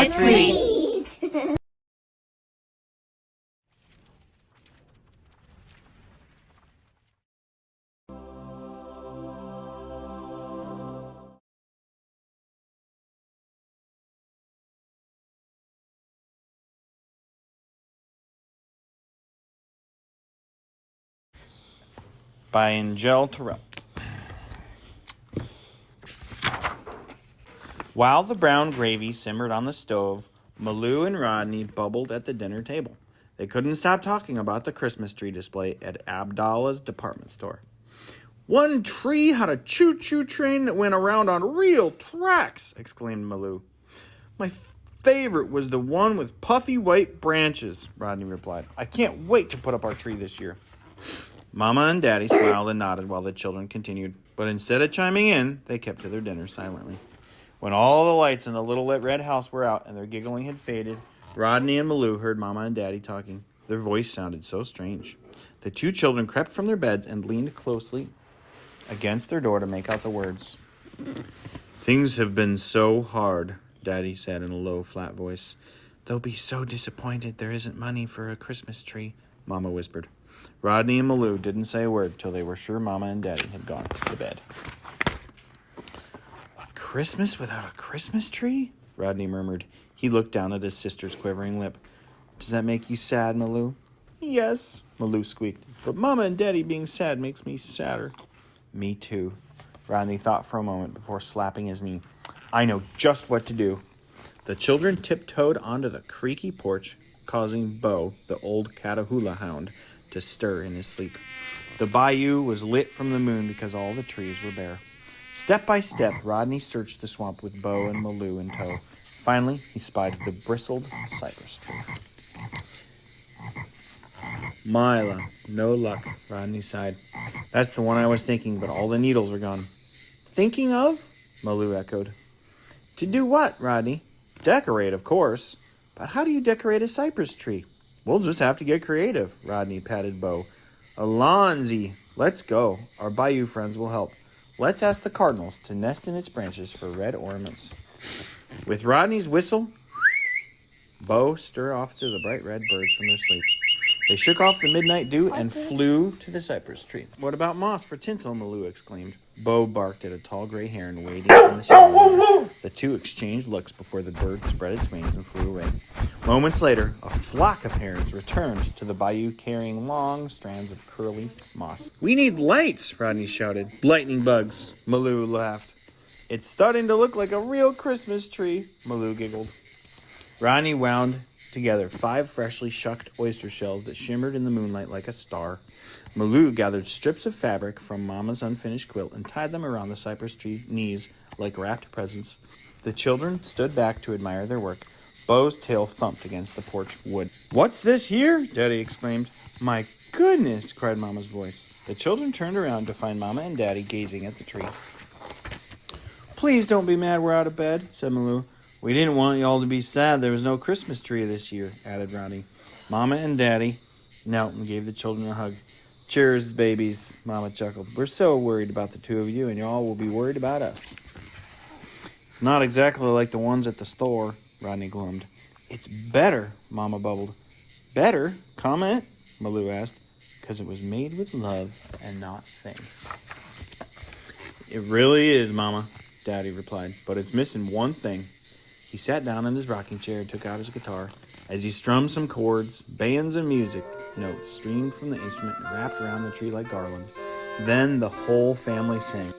Christmas tree. By Angel Terrell. While the brown gravy simmered on the stove, MaLou and Rodney bubbled at the dinner table. They couldn't stop talking about the Christmas tree display at Abdallah's department store. "One tree had a choo-choo train that went around on real tracks," exclaimed MaLou. "My favorite was the one with puffy white branches," Rodney replied. "I can't wait to put up our tree this year." Mama and Daddy smiled and nodded while the children continued, but instead of chiming in, they kept to their dinner silently. When all the lights in the little red house were out and their giggling had faded, Rodney and MaLou heard Mama and Daddy talking. Their voice sounded so strange. The two children crept from their beds and leaned closely against their door to make out the words. "Things have been so hard," Daddy said in a low, flat voice. "They'll be so disappointed there isn't money for a Christmas tree," Mama whispered. Rodney and MaLou didn't say a word till they were sure Mama and Daddy had gone to bed. "A Christmas without a Christmas tree?" Rodney murmured. He looked down at his sister's quivering lip. "Does that make you sad, MaLou?" "Yes," MaLou squeaked. "But Mama and Daddy being sad makes me sadder." "Me too." Rodney thought for a moment before slapping his knee. "I know just what to do." The children tiptoed onto the creaky porch, causing Bo, the old Catahoula hound, to stir in his sleep. The bayou was lit from the moon because all the trees were bare. Step by step, Rodney searched the swamp with Bo and MaLou in tow. Finally, he spied the bristled cypress tree. "Mila, no luck," Rodney sighed. "That's the one I was thinking, but all the needles were gone." "Thinking of?" MaLou echoed. "To do what, Rodney?" "Decorate, of course. But how do you decorate a cypress tree?" "We'll just have to get creative," Rodney patted Bo. "Alonzi, let's go. Our bayou friends will help. Let's ask the cardinals to nest in its branches for red ornaments." With Rodney's whistle, Bo stirred off to the bright red birds from their sleep. They shook off the midnight dew and flew to the cypress tree. "What about moss for tinsel?" MaLou exclaimed. Bo barked at a tall gray heron waiting from the shower. The two exchanged looks before the bird spread its wings and flew away. Moments later, a flock of herons returned to the bayou carrying long strands of curly moss. "We need lights," Rodney shouted. "Lightning bugs," MaLou laughed. "It's starting to look like a real Christmas tree," MaLou giggled. Rodney wound together 5 freshly shucked oyster shells that shimmered in the moonlight like a star. MaLou gathered strips of fabric from Mama's unfinished quilt and tied them around the cypress tree knees like wrapped presents. The children stood back to admire their work. Bo's tail thumped against the porch wood. "What's this here?" Daddy exclaimed. "My goodness!" cried Mama's voice. The children turned around to find Mama and Daddy gazing at the tree. "Please don't be mad we're out of bed," said MaLou. "We didn't want y'all to be sad there was no Christmas tree this year," added Rodney. Mama and Daddy knelt and gave the children a hug. "Cheers, babies," Mama chuckled. "We're so worried about the two of you, and y'all will be worried about us." "It's not exactly like the ones at the store," Rodney gloomed. "It's better," Mama bubbled. "Better? Comment?" MaLou asked. "'Cause it was made with love and not things." "It really is, Mama," Daddy replied, "but it's missing one thing." He sat down in his rocking chair and took out his guitar. As he strummed some chords, bands of music notes streamed from the instrument and wrapped around the tree like garland. Then the whole family sang.